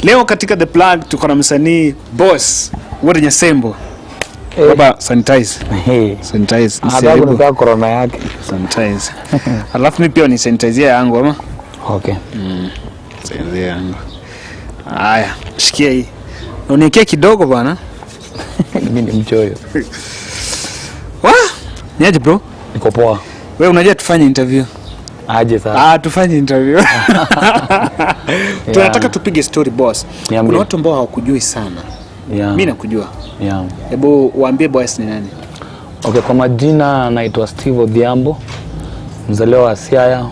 Leo katika The Plug tuko na msanii Boss Woody Nyasembo. Baba sanitize. Sanitize. Adabu ni kwa corona yake. Sanitize. Alafu mimi pia ni sanitize yangu ama? Okay. Sanitize yangu. Haya, shikia hii. Uniwekea kidogo bwana. Mimi ni mchoyo. Niaje bro? Niko poa. Wewe unajua tufanye interview? Aje sasa. Tufanye interview. Tunataka tupige story Boss. Kuna watu ambao hawakujui sana. Mimi nakujua. Hebu waambie Boss ni nani? Okay, kwa majina naitwa Steve Odhiambo. Mzaliwa wa Siaya.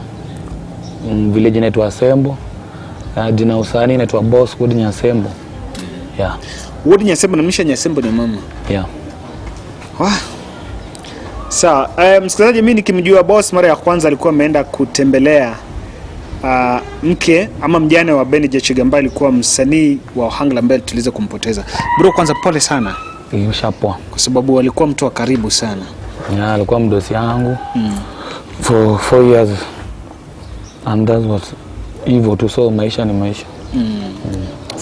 Village inaitwa Asembo. Jina usanii naitwa Boss Woody Nyasembo. Woody Nyasembo na Misha Nyasembo ni mama. Sawa, msikilizaji, mimi nikimjua Boss mara ya kwanza alikuwa ameenda kutembelea mke ama mjane wa Benny Jechiga ambaye alikuwa msanii wa Ohangla Mbele tuliweza kumpoteza. Bro, kwanza pole sana. Ushapoa. Kwa sababu alikuwa mtu wa karibu sana. Alikuwa mdosi yangu. For 4 years. And that was evil to so maisha ni maisha.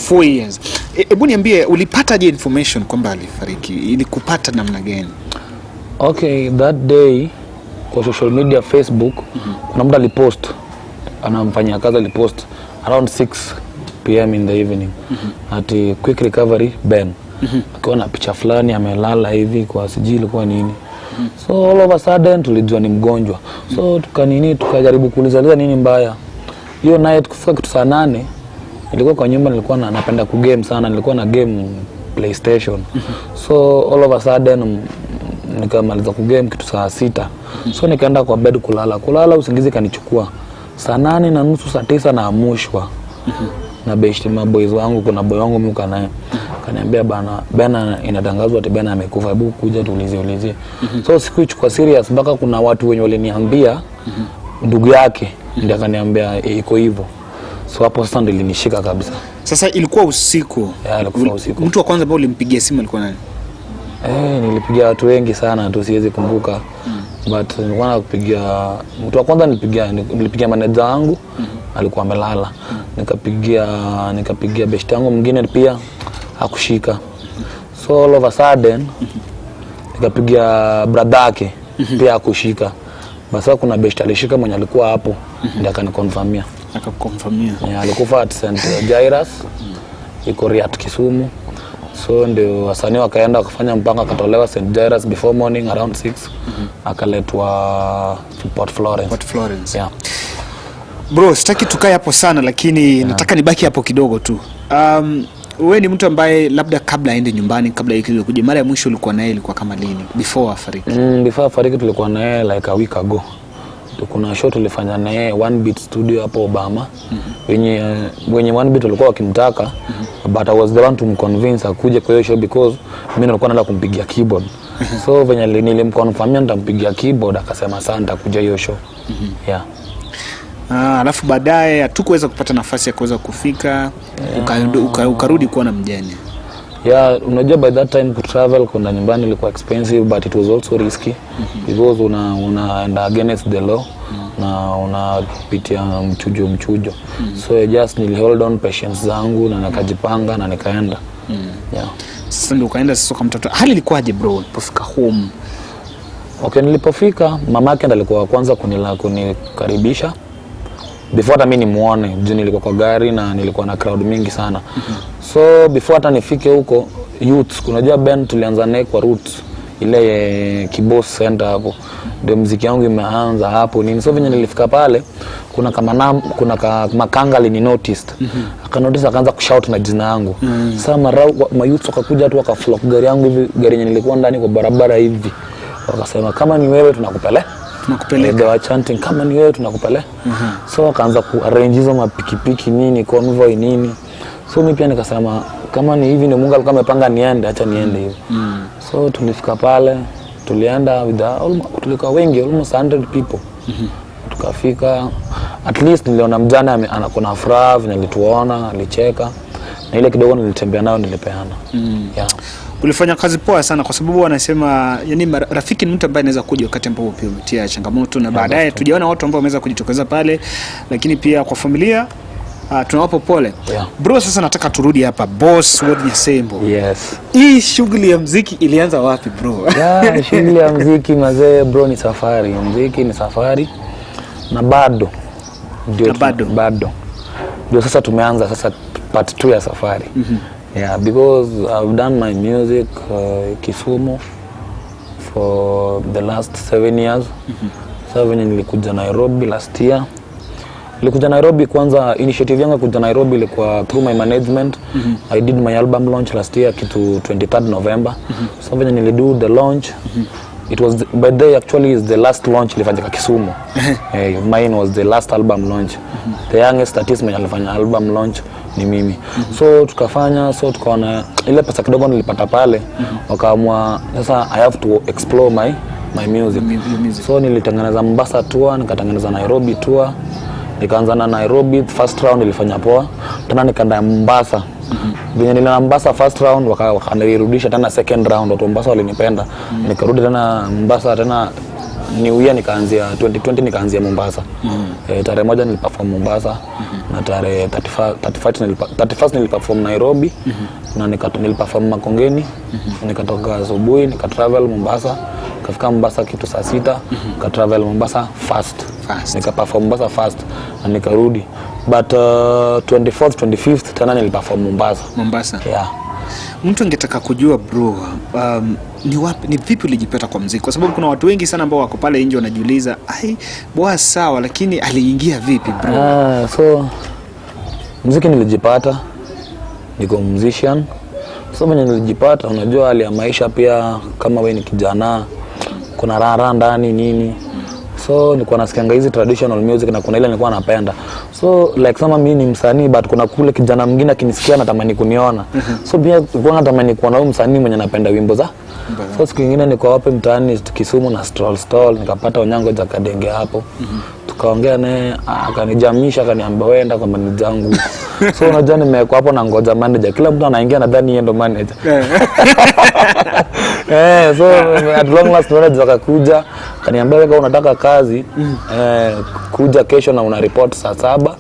4 years. Hebu niambie ulipata je information kwamba alifariki? Ilikupata namna gani? Okay, that day kwa social media Facebook kuna mtu alipost, anamfanyia kazi alipost around 6 PM in the evening ati quick recovery Ben. Akiwa na picha fulani amelala hivi kwa sijui ilikuwa nini. So all of a sudden tulijua ni mgonjwa. So tukajaribu kuuliza nini mbaya. Hiyo night kufika kitu saa 8 nilikuwa kwa nyumba, nilikuwa napenda kugame sana, nilikuwa na game PlayStation. So all of a sudden nikamaliza kugame kitu saa 6. So nikaenda kwa bed kulala usingizi kanichukua. Saa 8:30 saa 9 naamushwa. Na beshte maboys wangu, kuna boy wangu mimi naye. Kaniambia bana inatangazwa ati bana amekufa, hebu kuja tuulizie. So sikuichukua serious mpaka kuna watu wenye waliniambia ndugu yake ndiye akaniambia iko hivyo. So hapo sasa ndio ilinishika kabisa. Sasa ilikuwa usiku. Ilikuwa usiku. Mtu wa kwanza ambaye ulimpigia simu alikuwa nani? Nilipigia watu wengi sana tu siwezi kumbuka. But nilikuwa nakupigia mtu wa kwanza nilipigia manager wangu, alikuwa amelala. Nikapigia best yangu mwingine pia hakushika. So all of a sudden nikapigia brother yake pia hakushika. Basi kuna best alishika mwenye alikuwa hapo ndio akanikonfirmia. Akakonfirmia. Alikufa at St. Jairus. Iko Riat Kisumu. So ndio wasanii wakaenda wakafanya mpanga, akatolewa St. Jairus before morning around 6. Akaletwa Port Florence. Bro, sitaki tukae hapo sana lakini nataka nibaki hapo kidogo tu. Wewe ni mtu ambaye labda kabla aende nyumbani, kabla yake kuja, mara ya mwisho ulikuwa naye ilikuwa kama lini? Before afariki. Before afariki tulikuwa naye like a week ago. Kuna show tulifanya naye One Beat Studio hapo Obama. Wenye One Beat walikuwa wakimtaka, but I was the one to convince akuje kwa hiyo show because mimi nilikuwa naenda kumpigia keyboard. So venye nilimconfirmia nitampigia keyboard, akasema asante kuja hiyo show. Alafu baadaye hatukuweza kupata nafasi ya kuweza kufika, ukarudi kuwa na mjane. Unajua by that time to travel kwenda nyumbani ilikuwa expensive, but it was also risky because unaenda against the law na unapitia mchujo. So I just hold on patience zangu na nikajipanga na nikaenda. Sasa ndio ukaenda sasa kwa mtoto. Hali ilikuwaje bro ulipofika home? Okay, nilipofika mamake ndiye alikuwa kwanza kunikaribisha. Before hata mimi nimuone, juu nilikuwa kwa gari na nilikuwa na crowd mingi sana. So before hata nifike huko youth, kunajua band tulianza naye kwa roots ile Kibos Center hapo. Ndio muziki wangu imeanza hapo nini. So venye nilifika pale kuna makanga alini noticed. Akanotice akaanza kushout na jina yangu. Sasa youth wakakuja tu wakaflock gari yangu hivi, gari yenye nilikuwa ndani kwa barabara hivi. Wakasema kama ni wewe tunakupeleka. They were chanting kama ni wewe tunakupeleka. So wakaanza kuarrange hizo mapikipiki nini, convoy nini. So mimi pia nikasema kama ni hivi ni Mungu alikuwa amepanga niende, acha niende hivi. So tulifika pale, tulienda tulikuwa wengi, almost 100 people. Tukafika, at least niliona mjane anakuna furaha, nilituona, alicheka. Na ile kidogo nilitembea nayo nilipeana. Ulifanya kazi poa sana kwa sababu wanasema yani rafiki ni mtu ambaye anaweza kuja wakati ambapo pia umetia changamoto, na baadaye tujaona watu ambao wameweza kujitokeza pale, lakini pia kwa familia tunawapa pole. Yeah. Bro, sasa nataka turudi hapa Boss Ward Nyasembo. Yes. Hii shughuli ya muziki ilianza wapi bro? Yeah, shughuli ya muziki mazee bro ni safari. Muziki ni safari na bado ndio sasa tumeanza sasa part 2 ya safari. Yeah, because I've done my music Kisumu for the last 7 years. Sasa venye nilikuja Nairobi last year. Nilikuja Nairobi kwanza, initiative yangu kuja Nairobi ilikuwa through my management. I did my album launch last year kitu 23rd November. So venye nilido the launch, it was by the actually is the last launch ilifanyika Kisumu. Mine was the last album launch. The youngest artist mwenye alifanya album launch ni mimi. So tukafanya, so tukaona ile pesa kidogo nilipata pale, wakaamua sasa I have to explore my music. So nilitengeneza Mombasa tour, nikatengeneza Nairobi tour. Nikaanza na Nairobi, first round ilifanya poa. Tena nikaenda Mombasa. Venye nilienda Mombasa first round wakanirudisha tena second round, watu Mombasa walinipenda. Nikarudi tena Mombasa tena New Year nikaanzia 2020 nikaanzia Mombasa. Tarehe moja niliperform Mombasa na tarehe 31st niliperform Nairobi na niliperform Makongeni. Nikatoka asubuhi nikatravel Mombasa, kafika Mombasa kitu saa 6, nikatravel Mombasa fast. Nikaperform Mombasa fast na nikarudi. But 24th 25th tena niliperform Mombasa. Yeah. Mtu angetaka kujua bro, ni vipi ulijipata kwa muziki? Kwa sababu kuna watu wengi sana ambao wako pale nje wanajiuliza, boss sawa lakini aliingia vipi bro? So muziki nilijipata, niko musician. So venye nilijipata, unajua hali ya maisha pia kama wewe ni kijana, kuna raha ndani nini. So nilikuwa nasikianga hizi traditional music na kuna ile nilikuwa napenda. So like kama mimi ni msanii but kuna kule kijana mwingine akinisikia anatamani kuniona. So pia nilikuwa natamani kuona huyo msanii mwenye anapenda wimbo za. So siku nyingine niko hapo mtaani Kisumu na stall nikapata Onyango Jakadenge hapo. Tukaongea naye akanijamisha akaniambia wenda kwa manager wangu. So unajua nimekuwa hapo na ngoja manager. Kila mtu anaingia nadhani yeye ndo manager. So at long last manager akakuja akaniambia wewe unataka kazi kuja kesho na una report saa 7,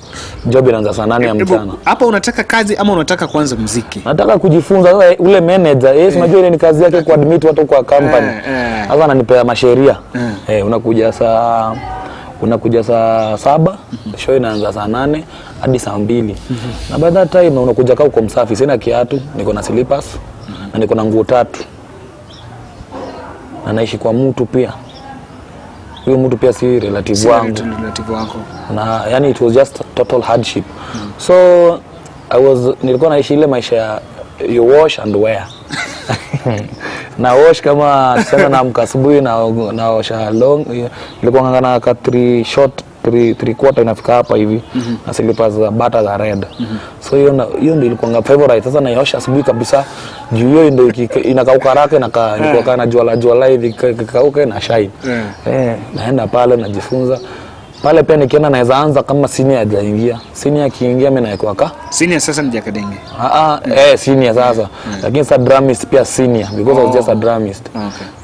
job inaanza saa 8 ya mchana. Hapa unataka kazi ama unataka kwanza muziki? Nataka kujifunza. Sasa ule manager unajua ile ni kazi yake kuadmit watu kwa company. Sasa ananipea masheria. Unakuja saa 7, show inaanza saa 8 hadi saa 2. Na by that time unakuja kaa uko msafi, sina kiatu, niko na slippers na niko na nguo 3. Na naishi kwa mtu pia. Huyo mtu pia si relative wangu. Na yani it was just total hardship. So nilikuwa naishi ile maisha ya you wash and wear. Na wash kama sasa na mkasubuhi na osha long, nilikuwa ngangana ka 3 short 3 quarter inafika hapa hivi na slippers za bata za red. So hiyo ndio ilikuwa favorite. Sasa naosha asubuhi kabisa juu hiyo ndio inakauka haraka na ilikuwa kana jua hivi kauka na shine. Naenda pale najifunza. Pale pia nikienda naweza anza kama senior hajaingia. Senior akiingia mimi naikuwa senior sasa ni Jakadenge. Senior sasa. Lakini sa drumist pia senior because I was just a drumist.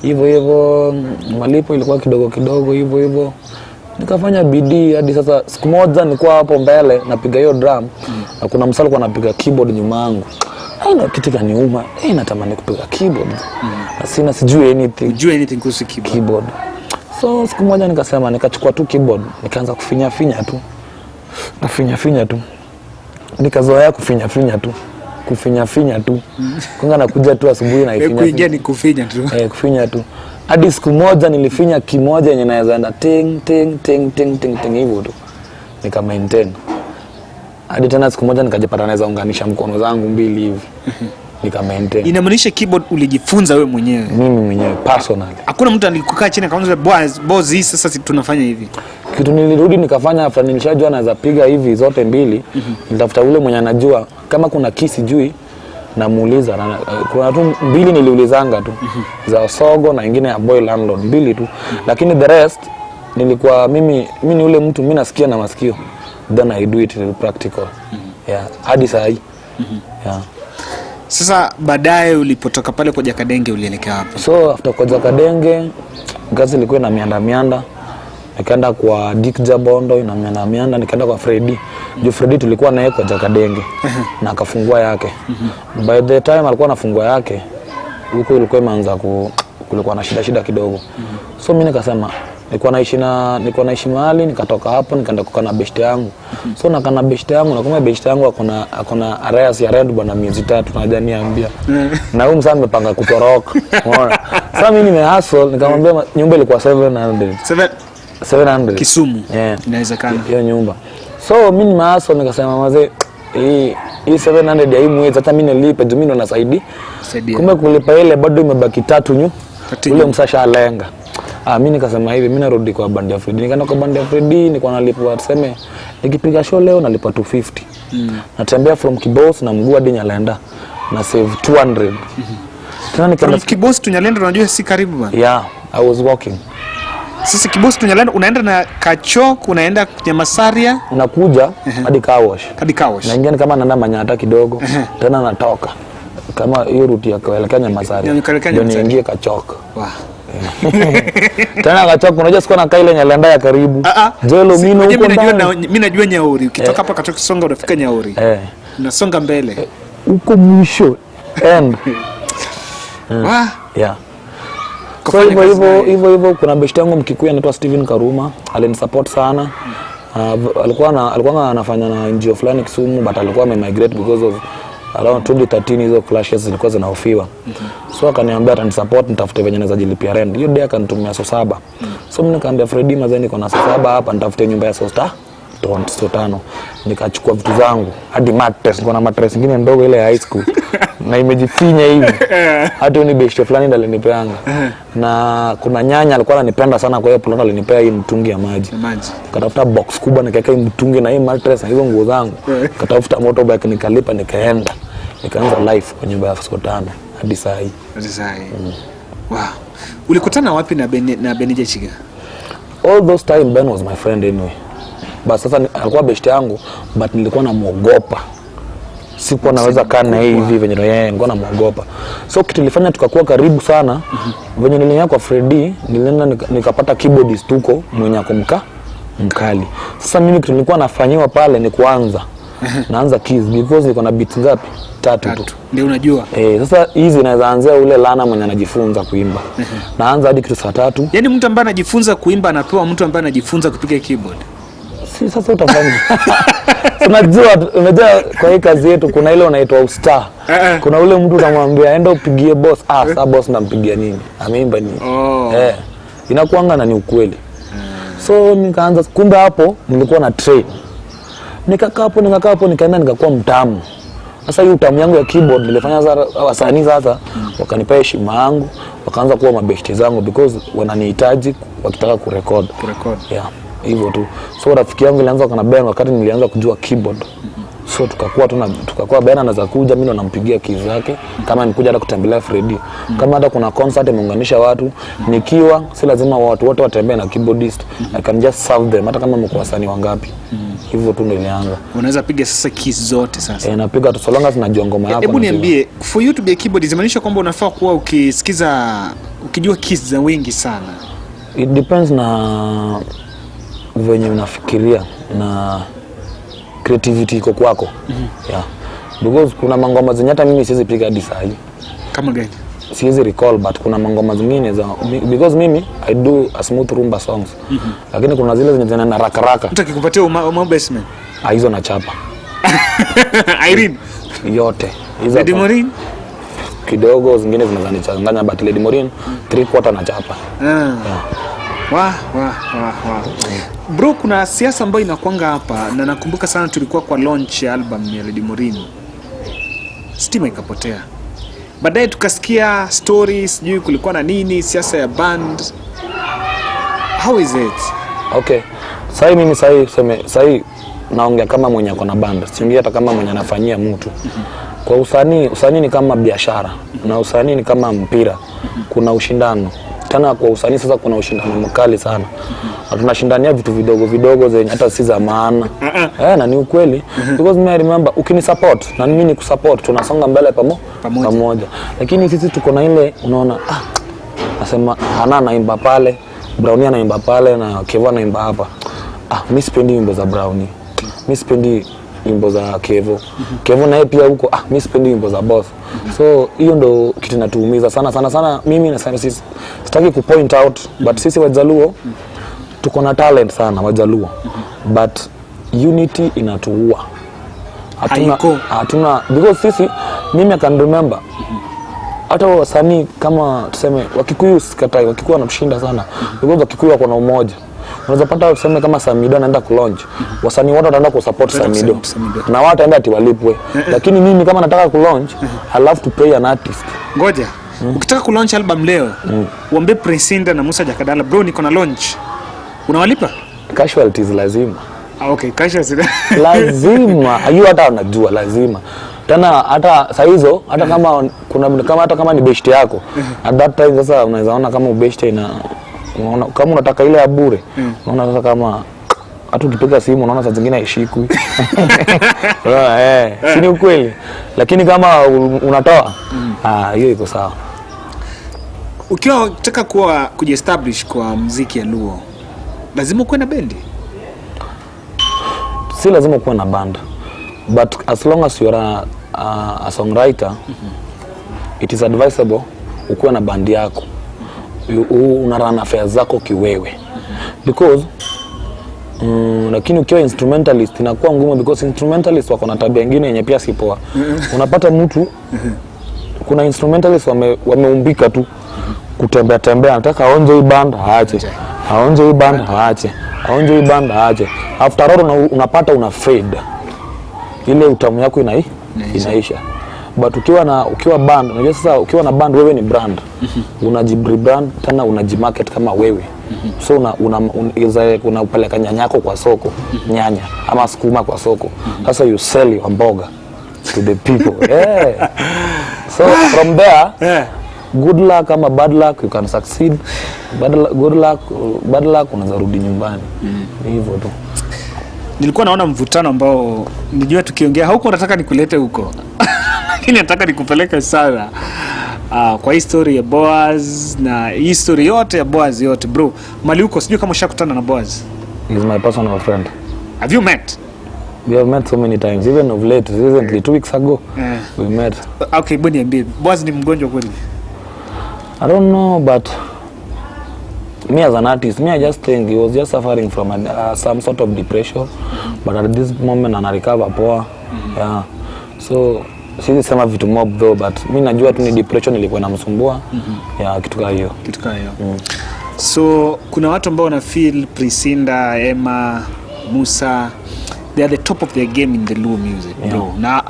Hivyo malipo ilikuwa kidogo hivyo. Nikafanya bidii hadi sasa siku moja nilikuwa hapo mbele napiga hiyo drum na kuna msalo kwa napiga keyboard nyuma yangu. Na kitu kaniuma. Natamani kupiga keyboard. Na sijui anything kuhusu keyboard. So siku moja nikasema nikachukua tu keyboard, nikaanza kufinya tu. Nikazoea kufinya tu. Kunga nakuja tu asubuhi na ifinya. Kuingia ni kufinya tu. Kufinya tu. Hadi siku moja nilifinya kimoja yenye naweza enda ting hivyo tu. Nika maintain. Hadi tena siku moja nikajipata naweza unganisha mkono zangu mbili hivi. Nika maintain. Inamaanisha keyboard ulijifunza wewe mwenyewe? Mimi mwenyewe personally. Hakuna mtu alikukaa chini akamwambia boss hii sasa tunafanya hivi. Kitu nilirudi nikafanya after nilishajua naweza piga hivi zote mbili. Nitafuta ule mwenye anajua kama kuna kisi jui namuuliza. Kuna tu mbili niliulizanga tu za Osogo na nyingine ya Boy Landlord, mbili tu. Lakini the rest nilikuwa mimi ni ule mtu mimi nasikia na masikio, then I do it in practical. Hadi saa hii. Sasa baadaye ulipotoka pale kwa Jakadenge ulielekea wapi? So after kwa Jakadenge gazi ilikuwa na mianda. nikaenda kwa Dick Jabondo na mianda, nikaenda kwa Freddy. Juu Freddy tulikuwa naye kwa Jakadenge na akafungua yake. By the time alikuwa anafungua yake, huko ilikuwa imeanza kulikuwa na shida kidogo. So mimi nikasema nilikuwa naishi mahali, nikatoka hapo nikaenda kukana best yangu. So nakana best yangu, na kama best yangu akona arrears ya rent bwana miezi 3 tunaja niambia. Na huyu msanii amepanga kutoroka. Unaona? Sasa mimi nimehustle, nikamwambia nyumba ilikuwa 700 Kisumu. Yeah. Inawezekana hiyo nyumba. So mimi nimehustle, nikasema mazee hii 700 ya hii mwezi hata mimi nilipe, juu mimi ndo nasaidia. Kumbe kulipa ile bado imebaki 3 ule msasha alenga. Mimi nikasema hivi, mimi narudi kwa band ya Freddy. Nikaenda kwa band ya Freddy, nilikuwa nalipwa tuseme nikipiga show leo nalipa 250. Natembea from Kibos na mguu hadi Nyalenda na save 200. Tena nikaenda from Kibos to Nyalenda, unajua si karibu bana. Yeah, I was walking. Sisi Kibos to Nyalenda unaenda na Kachok, unaenda Nyamasaria, unakuja hadi Kawash. Naingia ni kama naenda Manyata kidogo, tena natoka. Kama hiyo route ya kuelekea Nyamasaria. Ndio niingie Kachok. Wow. Tena Kachok unajua sikuwa na kaile Nyalenda ya karibu. Jelo mimi huko ndani. Mimi najua Nyauri. Ukitoka hapa Kachok songa unafika Nyauri. Unasonga mbele. Huko mwisho. End. Yeah. So hivyo kuna best yangu Mkikuyu anaitwa Steven Karuma, alinisupport sana. Alikuwa anafanya na NGO fulani Kisumu, but alikuwa amemigrate because of around 2013 hizo clashes zilikuwa zinahofiwa. So akaniambia atanisupport, nitafute venye naweza jilipia rent. Hiyo day akanitumia $700. So mimi nikamwambia Freddy mazeni niko na $700 hapa, nitafute nyumba ya $500. Nikachukua vitu zangu hadi mattress, niko na mattress nyingine ndogo ile ya high school na imejifinya hivi. Hata ni best fulani ndo alinipeanga. Na kuna nyanya alikuwa ananipenda sana, kwa hiyo plot alinipea hii mtungi ya maji. Katafuta box kubwa nikaweka hii mtungi na hii mattress na hizo nguo zangu. Katafuta motorbike nikalipa, nikaenda. Nikaanza life kwa nyumba ya $500 hadi saa hii. Wow. Ulikutana wapi na Benija Chiga? All those time Ben was my friend anyway. But sasa alikuwa best yangu, but nilikuwa namuogopa. Sikuwa naweza kana hivi venye nilikuwa namuogopa. So kitu kilifanya tukakuwa karibu sana. Venye niliingia kwa Freddy, nilienda nikapata keyboardist tuko mwenye akomka mkali. Sasa mimi kitu nilikuwa nafanyiwa pale ni kuanza. Naanza keys because niko na beats ngapi? 3 tu. Ndio unajua. Sasa hizi naweza anzia ule lana mwenye anajifunza kuimba. Naanza hadi kitu saa 3. Yaani mtu ambaye anajifunza kuimba anapewa mtu ambaye anajifunza kupiga keyboard. Si sasa utafanya. Unajua kwa hii kazi yetu kuna ile unaitwa ustar. Kuna ule mtu unamwambia enda upigie boss. Sasa boss nampigia nini? Ameimba nini? Inakuanga na ni ukweli. So nikaanza kumbe hapo nilikuwa na train. Nikakaa hapo nikaenda nikakuwa mtamu. Sasa hiyo utamu yangu ya keyboard nilifanya wasanii sasa wakanipea heshima yangu, wakaanza kuwa mabeshte zangu because wananihitaji wakitaka kurekod. Yeah. Hivyo tu. So rafiki yangu ilianza kana Ben wakati nilianza kujua keyboard. So tukakuwa Ben anaweza kuja, mimi ndo nampigia keys zake kama nikuja hata kutembelea Freddy. Kama hata kuna concert imeunganisha watu, nikiwa si lazima watu wote watembee na keyboardist. I can just serve them hata kama mko wasanii wangapi. Hivyo tu ndo ilianza. Unaweza piga sasa keys zote sasa. Napiga tu so long as najua ngoma yako. Hebu niambie, for you to be a keyboardist inamaanisha kwamba unafaa kuwa ukijua keys za wengi sana. It depends na venye unafikiria na creativity iko kwako. Yeah. Because kuna mangoma zenye hata mimi siwezi piga hadi saa hii. Kama gani? Siwezi recall, but kuna mangoma zingine za because mimi I do a smooth rumba songs. Lakini kuna zile zenye zinaenda raka. Mtu akikupatia uma basement. Hizo na chapa. Irene yote. Hizo Lady Morin kidogo, zingine zinazanichanganya, but Lady Morin 3/4 na chapa. Yeah. Bro, kuna siasa ambayo inakuanga hapa na nakumbuka sana tulikuwa kwa launch ya album ya Lady Morin. Stima ikapotea. Baadaye tukasikia stories, sijui kulikuwa na nini, siasa ya band. How is it? Okay. Mimi sasa naongea kama mwenye ako na band. Siongea hata kama mwenye anafanyia mtu. Kwa usanii ni kama biashara na usanii ni kama mpira. Kuna ushindano. Tena kwa usanii sasa kuna ushindano mkali sana. Tunashindania vitu vidogo zenye hata si za maana. Na ni ukweli. Because me I remember ukinisupport na mimi nikusupport tunasonga mbele pamoja. Lakini sisi tuko na ile unaona nasema Hana naimba pale, Brownie anaimba pale na Kevo anaimba hapa. Mimi sipendi wimbo za Brownie. Mimi sipendi wimbo za Kevo. Kevo naye pia huko mimi sipendi wimbo za Boss. So hiyo ndo kitu natuumiza sana. Mimi nasema sisi sitaki ku point out but sisi Wajaluo tuko na talent sana Wajaluo. But unity inatuua. Hatuna because sisi mimi I can remember hata wasanii kama tuseme Wakikuyu sikatai, Wakikuyu wanatushinda sana because Wakikuyu wako na umoja. Unaweza pata tuseme kama Samido anaenda ku-launch, wasanii wote wataenda ku-support Samido na watu wataenda ati walipwe. Lakini mimi kama nataka ku-launch, I love to pay an artist. Ngoja, ukitaka ku-launch album leo, uambie Prince Indah na Musa Jakadala, bro niko na launch. Unawalipa? Casualties lazima. Okay, casualties. Lazima, hiyo hata unajua lazima. Tena hata saa hizo hata kama hata kama ni best yako at that time sasa unaweza ona kama best unaona kama unataka ile ya bure unaona sasa kama hata ukipiga simu unaona saa zingine haishikwi. Si ni ukweli, lakini kama unatoa hiyo iko sawa. Ukiwa unataka kujiestablish kwa muziki ya Luo lazima uwe na bendi? Si lazima kuwa na band, but as long as you are a songwriter it is advisable ukuwe na band yako, una run affairs zako kiwewe because lakini ukiwa instrumentalist inakuwa ngumu because instrumentalist wako na tabia nyingine yenye pia si poa. Unapata mtu kuna instrumentalist wameumbika tu kutembea anataka aonje hii band aache, aonje hii band aache, aonje hii band aache, after all unapata una fade, ile utamu yako inaisha. But ukiwa band, unajua sasa ukiwa na band wewe ni brand. Unajibrand tena unajimarket kama wewe. So unapeleka nyanya yako kwa soko, nyanya ama sukuma kwa soko. Sasa you sell your mboga to the people. So from there, good luck ama bad luck you can succeed. Bad luck unaweza rudi nyumbani. Hivyo tu. Nilikuwa naona mvutano ambao nijua tukiongea huko nataka nikulete huko. Lakini nataka nikupeleke sana kwa history ya Boaz na history yote ya Boaz yote. Bro, mali huko sijui kama ushakutana na Boaz. He is my personal friend. Have you met? We have met so many times, even of late, recently 2 weeks ago. We met. Okay, bwana niambie, Boaz ni mgonjwa kweli? I don't know, but me as an artist, I just think he was just suffering from some sort of depression, but at this moment ana recover poa. Yeah. So sisi sema vitu mob though, but mimi najua tu ni depression ilikuwa inamsumbua. Yeah, kitu kama hiyo. So kuna watu ambao wana feel Prince Indah, Emma, Musa, they are the top of their game in the Luo music, bro. Na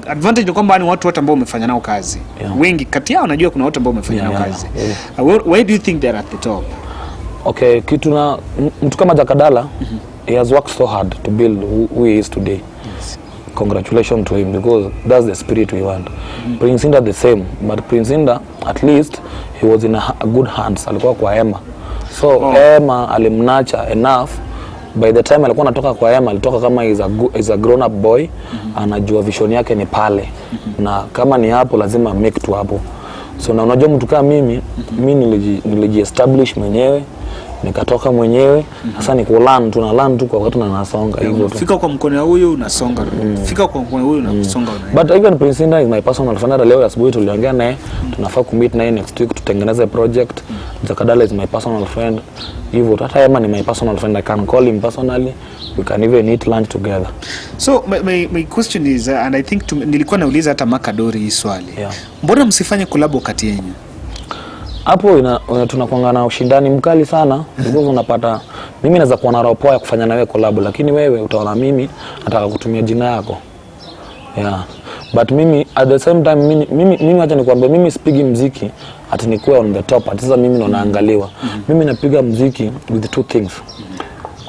advantage ni kwamba ni watu wote ambao umefanya nao kazi. Wengi kati yao najua kuna watu ambao umefanya nao kazi. Why do you think they are at the top? Okay, kitu na mtu kama Jakadala, he has worked so hard to build who he is today. Congratulations to him because that's the spirit we want. Prince Indah the same, but Prince Indah at least he was in a good hands. Alikuwa kwa Emma. So Emma alimnacha enough. By the time alikuwa anatoka kwa Emma, alitoka kama is a grown up boy, anajua vision yake ni pale. Na kama ni hapo lazima make tu hapo. So na unajua mtu kama mimi niliji establish mwenyewe, nikatoka mwenyewe. Sasa ni kulearn tu kwa wakati na nasonga hivyo tu. Fika kwa mkono huyu unasonga. Fika kwa mkono huyu unasonga. But even Prince Indah is my personal friend. Leo asubuhi tuliongea naye, tunafaa kumeet naye next week tutengeneze project. Jakadala is my personal friend. Hivyo hata Emma ni my personal friend. I can call him personally. We can even eat lunch together. So my question is and I think nilikuwa nauliza hata Makadori hii swali. Mbona msifanye collab kati yenu? Hapo tunakuanga na ushindani mkali sana because unapata mimi naweza kuwa na roho poa ya kufanya na wewe collab, lakini wewe utaona mimi nataka kutumia jina yako. But mimi at the same time mimi acha nikwambie, mimi sipigi muziki ati nikuwe on the top. Sasa mimi ndo naangaliwa. Mimi napiga muziki with two things.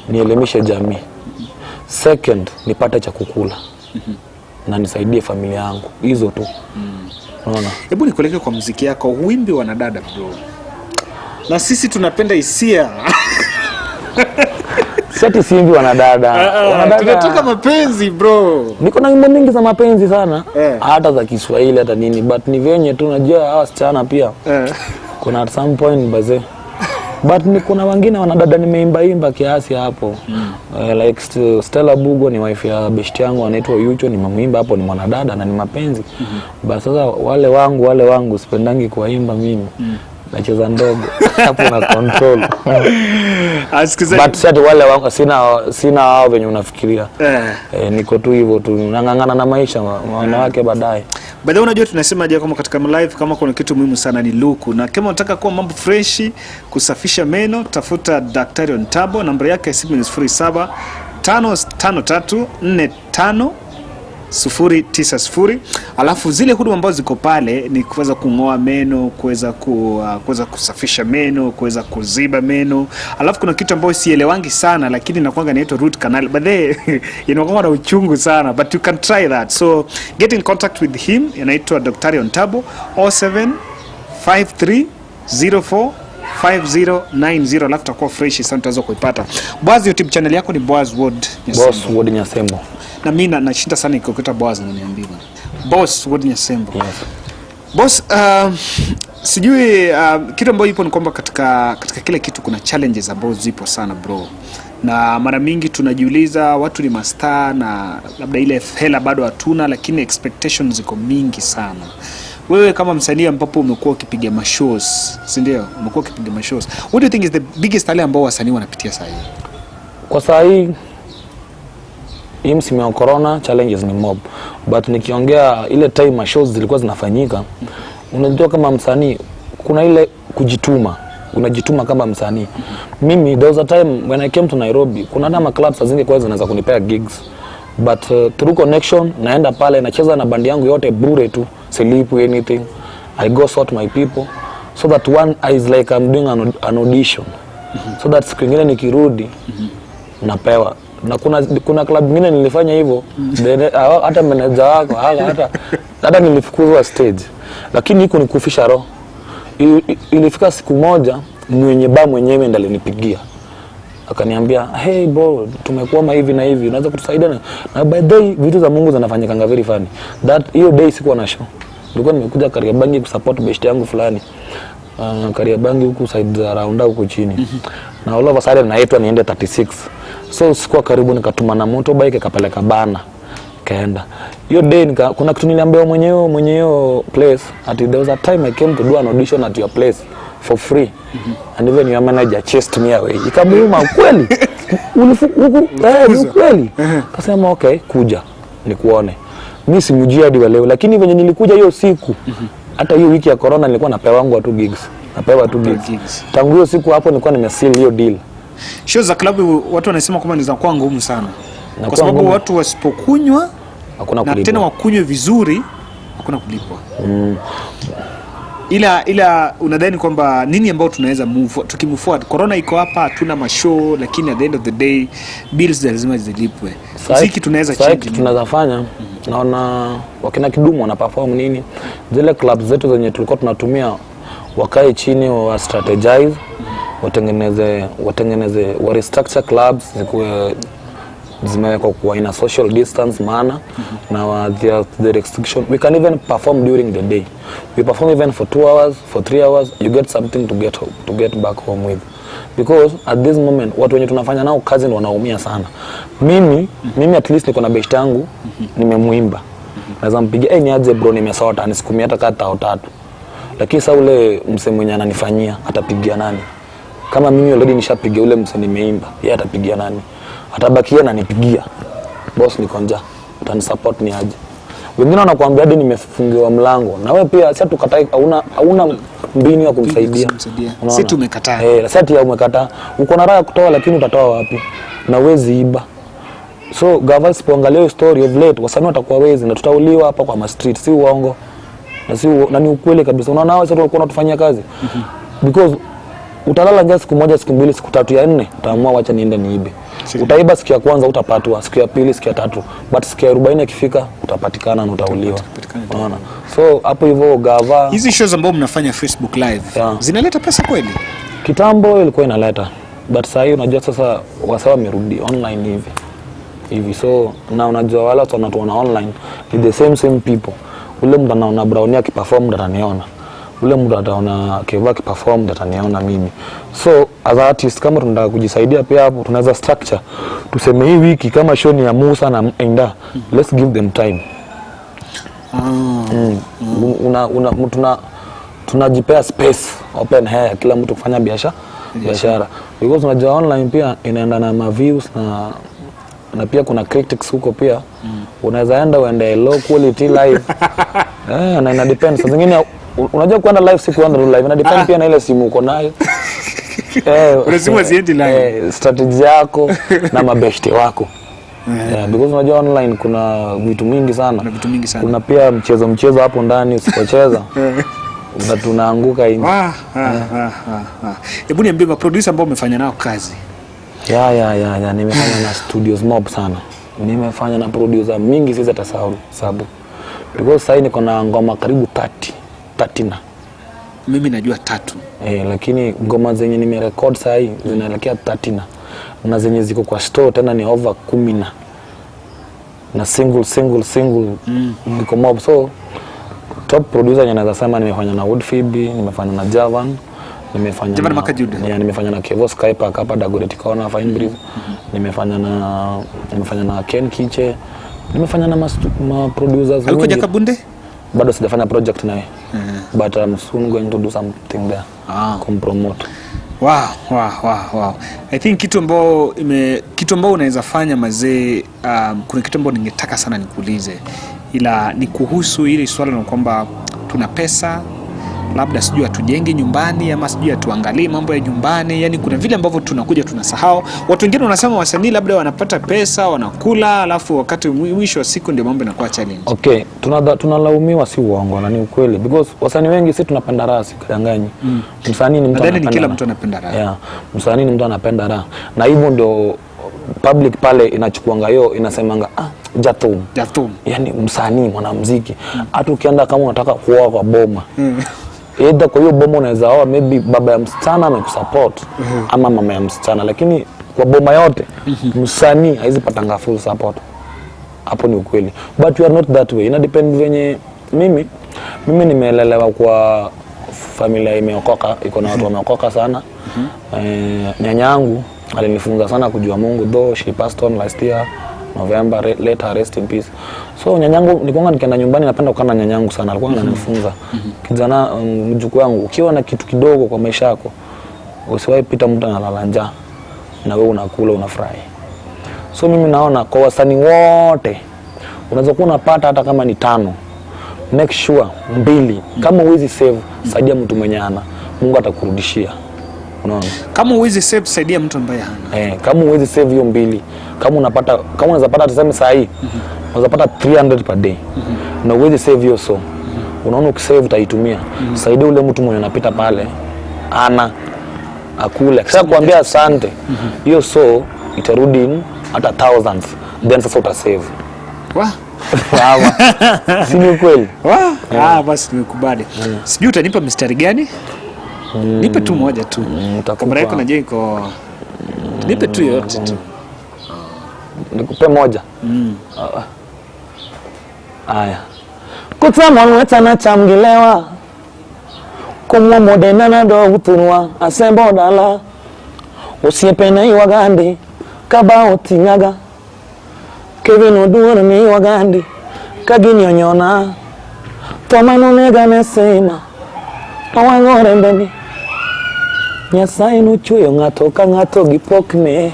Nielimishe jamii. Second, nipate cha kukula. Na nisaidie familia yangu. Hizo tu. Unaona? Hebu nikuelekee kwa muziki yako, wimbi wanadada bro. Na sisi tunapenda hisia. Sati simbi wanadada. Tunataka mapenzi bro. Niko na nyimbo mingi za mapenzi sana. Hata za Kiswahili hata nini, but ni venye tu unajua hawa wasichana pia. Kuna at some point baze But ni kuna wengine wanadada nimeimba kiasi hapo. Like Stella Bugo ni wife ya best yangu anaitwa Yucho, ni mamuimba hapo, ni mwanadada na ni mapenzi. But sasa wale wangu sipendangi kuwaimba mimi. Nacheza ndogo hapo na control. But sasa wale wangu sina wao venye unafikiria. Niko tu hivyo tu nangangana na maisha wanawake baadaye. Baadaye unajua tunasema je kama katika live kama kuna kitu muhimu sana ni luku, na kama unataka kuwa mambo fresh kusafisha meno tafuta Daktari Ontabo, namba yake ya simu ni 07 553 45 090. Alafu zile huduma ambazo ziko pale ni kuweza kungoa meno, kuweza kusafisha meno, kuweza kuziba meno. Alafu kuna kitu ambacho sielewangi sana lakini inakuanga inaitwa root canal. Baadaye inakuwa na uchungu sana, but you can try that. So get in contact with him, inaitwa Daktari Ontabo 0753045090. Alafu takuwa fresh sana utaweza kuipata. Boaz, YouTube channel yako ni Boaz Ward Nyasembo. Boss Ward Nyasembo. Na mimi nashinda sana nikikuta Boaz na niambia Boss Ward Nyasembo. Yes. Boss, sijui kitu ambacho ipo ni kwamba katika kila kitu kuna challenges ambazo zipo sana bro. Na mara mingi tunajiuliza watu ni mastaa na labda ile hela bado hatuna, lakini expectations ziko mingi sana. Wewe kama msanii ambapo umekuwa ukipiga mashows, si ndio? Umekuwa ukipiga mashows. What do you think is the biggest challenge ambao wasanii wanapitia sasa hivi? Kwa sasa hii msimu wa corona challenges ni mob, but nikiongea ile time shows zilikuwa zinafanyika, unajua kama msanii kuna ile kujituma, unajituma kama msanii. Mimi there was a time when I came to Nairobi, kuna nama clubs zingi kwa zinaweza kunipea gigs, but through connection naenda pale nacheza na bandi yangu yote bure tu, sleep anything, I go sort my people so that one is like I'm doing an audition, so that siku nyingine nikirudi napewa. Na kuna club nyingine nilifanya hivyo, hata manager wako hata nilifukuzwa stage, lakini iko nikufisha roho. Ilifika siku moja mwenyewe ndiye alinipigia akaniambia, hey bro, tumekuwa hivi na hivi, unaweza kutusaidia? Na by the way vitu za Mungu zinafanyika very funny. That hiyo day sikuwa na show, nilikuwa nimekuja Kariobangi kusupport best yangu fulani, Kariobangi huku side za Raunda huko chini. Na all of a sudden naitwa niende 36. So sikuwa karibu, nikatuma na motorbike kapeleka bana kaenda. Hiyo day kuna kitu niliambiwa mwenyewe place, at there was a time I came to do an audition at your place for free. And even your manager chased me away. Ikamuuma kweli. Kweli. Kasema okay, kuja nikuone. Mimi simjui hadi leo, lakini venye nilikuja hiyo siku, hata hiyo wiki ya corona nilikuwa napewa 2 gigs. Napewa 2 gigs. Tangu hiyo siku hapo nilikuwa nimeseal hiyo deal. Shows za klabu watu wanasema kwamba ni za kwa ngumu sana. Kwa sababu watu wasipokunywa hakuna kulipwa. Na tena wakunywe vizuri hakuna kulipwa. Ila unadhani kwamba nini ambao tunaweza tukimove forward? Corona iko hapa, hatuna mashow, lakini at the end of the day bills lazima zilipwe. Muziki tunaweza change, tunaweza fanya. Naona wakina Kidumu wana perform nini? Zile clubs zetu zenye tulikuwa tunatumia wakae chini wa strategize, watengeneze wa restructure clubs zimewekwa kwa ina social distance maana na the restriction. We can even perform during the day. We perform even for 2 hours, for 3 hours, you get something to get back home with. Because at this moment watu wenye tunafanya nao kazi ndio wanaumia sana. Mimi at least niko na best yangu, nimemuimba. Naweza mpigia ni aje bro, nimesota nisikumia hata kata 3. Lakini sasa ule msemo mwenye ananifanyia atapigia nani? Kama mimi already nishapigia ule msemo nimeimba, yeye atapigia nani? Atabakia na nipigia. Boss niko njaa, utanisupport ni aje? Wengine wanakuambia hadi nimefungiwa mlango. Na wewe pia sasa tukatai, hauna mbinu ya kumsaidia. Sisi tumekataa. Sasa ya umekataa. Uko na raha kutoa lakini utatoa wapi? Na wezi iba. So gavana sipoangalia story of late, wasanii watakuwa wezi na tutauliwa hapa kwa street, si uongo. Na ni ukweli kabisa. Unaona wao sasa walikuwa wanatufanyia kazi. Because utalala njaa siku moja, siku mbili, siku 3 ya 4, utaamua wacha niende niibe. Utaiba siku ya kwanza utapatwa, siku ya pili, siku ya 3, but siku ya 40 ikifika utapatikana na utauliwa. Unaona? So hapo hivyo gava. Hizi shows ambazo mnafanya Facebook live zinaleta pesa kweli? Kitambo ilikuwa inaleta, but sasa hiyo unajua sasa wasawa wamerudi online hivi. So na unajua wala watu wana online ni the same people. Ule mtu anaona Brownie akiperform ndio ananiona. ule mtu ataona Kevo akiperform ataniona mimi. So as a artist kama tunataka kujisaidia pia hapo tunaweza structure. Tuseme hii wiki kama show ni ya Musa na Enda, let's give them time. Tunajipea space, open hair, kila mtu kufanya biashara. Because unajua online pia inaenda na views na pia kuna critics huko pia. Unaweza enda uende low quality live. Na ina depend. Sasa zingine unajua kuenda live si kuenda live. Ina depend pia na ile simu uko nayo. Unasema ziendi live. Strategy yako na mabeshte wako. Because unajua online kuna vitu mingi sana. Kuna pia mchezo hapo ndani usipocheza. Tunaanguka hivi. Hebu niambie producer ambao umefanya nao kazi. Nimefanya na studios mob sana. Nimefanya na producer mingi sisi atasahau sababu. Because sasa niko na ngoma karibu 30 na. Mimi najua 3. Lakini ngoma zenye nimerecord sasa hii zinaelekea 30 na zenye ziko kwa store tena ni over 10 na single niko mob. So top producer naweza sema nimefanya na Woodfib, nimefanya na Javan, nimefanya na Kevo Skype hapa Dagoretti Corner Fine Breeze, nimefanya na Ken Kiche, nimefanya na producers wengi. Alikuja Kabunde? Bado sijafanya project naye. But I'm soon going to do something there. Compromote. Wow. I think kitu ambao unaweza fanya mazee, kuna kitu ambao ningetaka sana nikuulize. Ila ni kuhusu ile swala na kwamba tuna pesa, labda sijui atujenge nyumbani ama sijui atuangalie mambo ya nyumbani. Yani kuna vile ambavyo tunakuja tunasahau. Watu wengine wanasema wasanii labda wanapata pesa, wanakula, alafu wakati mwisho wa siku ndio mambo yanakuwa challenge. Okay, tunalaumiwa si uongo na ni ukweli because wasanii wengi sisi tunapenda raha, sidanganyi. Msanii ni mtu anapenda. Kila mtu anapenda raha. Msanii ni mtu anapenda raha. Na hivyo ndio public pale inachukuanga hiyo inasemanga Jathum. Yani msanii mwanamuziki. Hata ukienda kama unataka kuoa kwa boma. Either kwa hiyo boma unaweza oa maybe baba ya msichana amekusupport ama mama ya msichana, lakini kwa boma yote msanii haizi patanga full support. Hapo ni ukweli. But you are not that way. Ina depend venye mimi nimelelewa kwa familia imeokoka, iko na watu wameokoka sana. Nyanyangu alinifunza sana kujua Mungu, though she passed on last year November, let her rest in peace. So nyanyangu nilikuwa nikienda nyumbani napenda kukaa na nyanyangu sana, alikuwa ananifunza. Kijana mjukuu wangu, ukiwa na kitu kidogo kwa maisha yako usiwahi pita mtu analala njaa na wewe unakula unafurahi. So mimi naona kwa wasanii wote unaweza kuwa unapata hata kama ni 5, make sure 2 kama uwezi save saidia mtu mwenye ana, Mungu atakurudishia. Unaona? Kama uwezi save saidia mtu ambaye hana. Kama uwezi save hiyo 2, kama unaweza pata tuseme saa hii unaweza pata 300 per day. Na uwezi save hiyo, so unaona ukisave utaitumia. Saidia ule mtu mwenye anapita pale ana akule. Kisha kuambia asante. Hiyo so itarudi hata thousands. Then sasa utasave. Si ni kweli? Basi nimekubali. Sijui utanipa mstari gani? Nipe tu moja tu. Kamera yako najua iko. Nipe tu yote tu. Nikupe moja. Aya. Kutama mwetana chamgilewa. Kumwa modena na do utunwa asembo dala. Osiepena iwagandi kabao tingaga. Kevin oduona mi iwagandi kagini onyona. Tomano nega nesema. Awangore mbeni. Nyasaye nuchuyo ng'ato gipokne.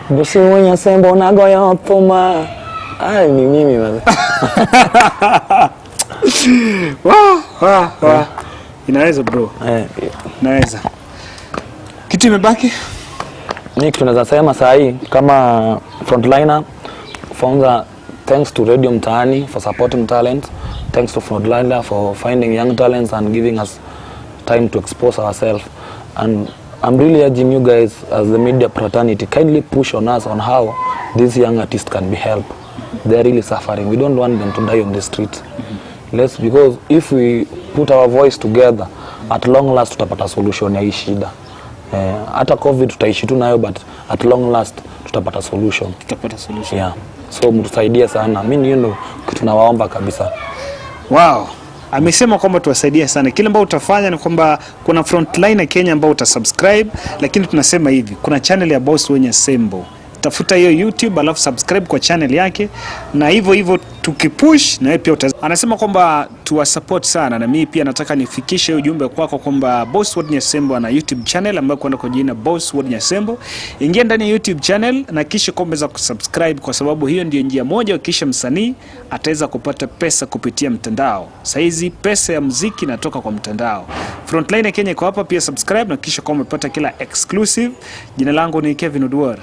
Bosi wonya sembo nagoya otuma. Ni mimi bana. Inaweza bro. Inaweza. Kitu imebaki? Ni tunaweza sema saa hii kama frontliner founder, thanks to Radio Mtaani for supporting talent. Thanks to Frontliner for finding young talents and giving us time to expose ourselves. And I'm really urging you guys as the media fraternity, kindly push on us on how these young artists can be helped. They're really suffering. We don't want them to die on the street. Because if we put our voice together, at long last tutapata solution ya hii shida. Hata COVID tutaishi tu nayo, but at long last tutapata solution. Yeah. So mtusaidie sana. Mimi ndio kitu nawaomba kabisa. Wow. amesema kwamba tuwasaidie sana. Kile ambao utafanya ni kwamba kuna Frontline Kenya ambao utasubscribe, lakini tunasema hivi, kuna channel ya Boss Wod Nyasembo. Tafuta hiyo YouTube alafu subscribe kwa channel yake, na hivyo tukipush na pia anasema kwamba tuwa support sana, na mimi pia nataka nifikishe ujumbe kwako kwamba Boss Wod Nyasembo ana YouTube channel ambayo kwenda kwa jina Boss Wod Nyasembo. Ingia ndani ya YouTube channel na kisha komeza kusubscribe, kwa sababu hiyo ndio njia moja kisha msanii ataweza kupata pesa kupitia mtandao. Saizi pesa ya muziki inatoka kwa mtandao. Frontline Kenya iko hapa, pia subscribe na kisha umepata kila exclusive. Jina langu ni Kevin Odwar.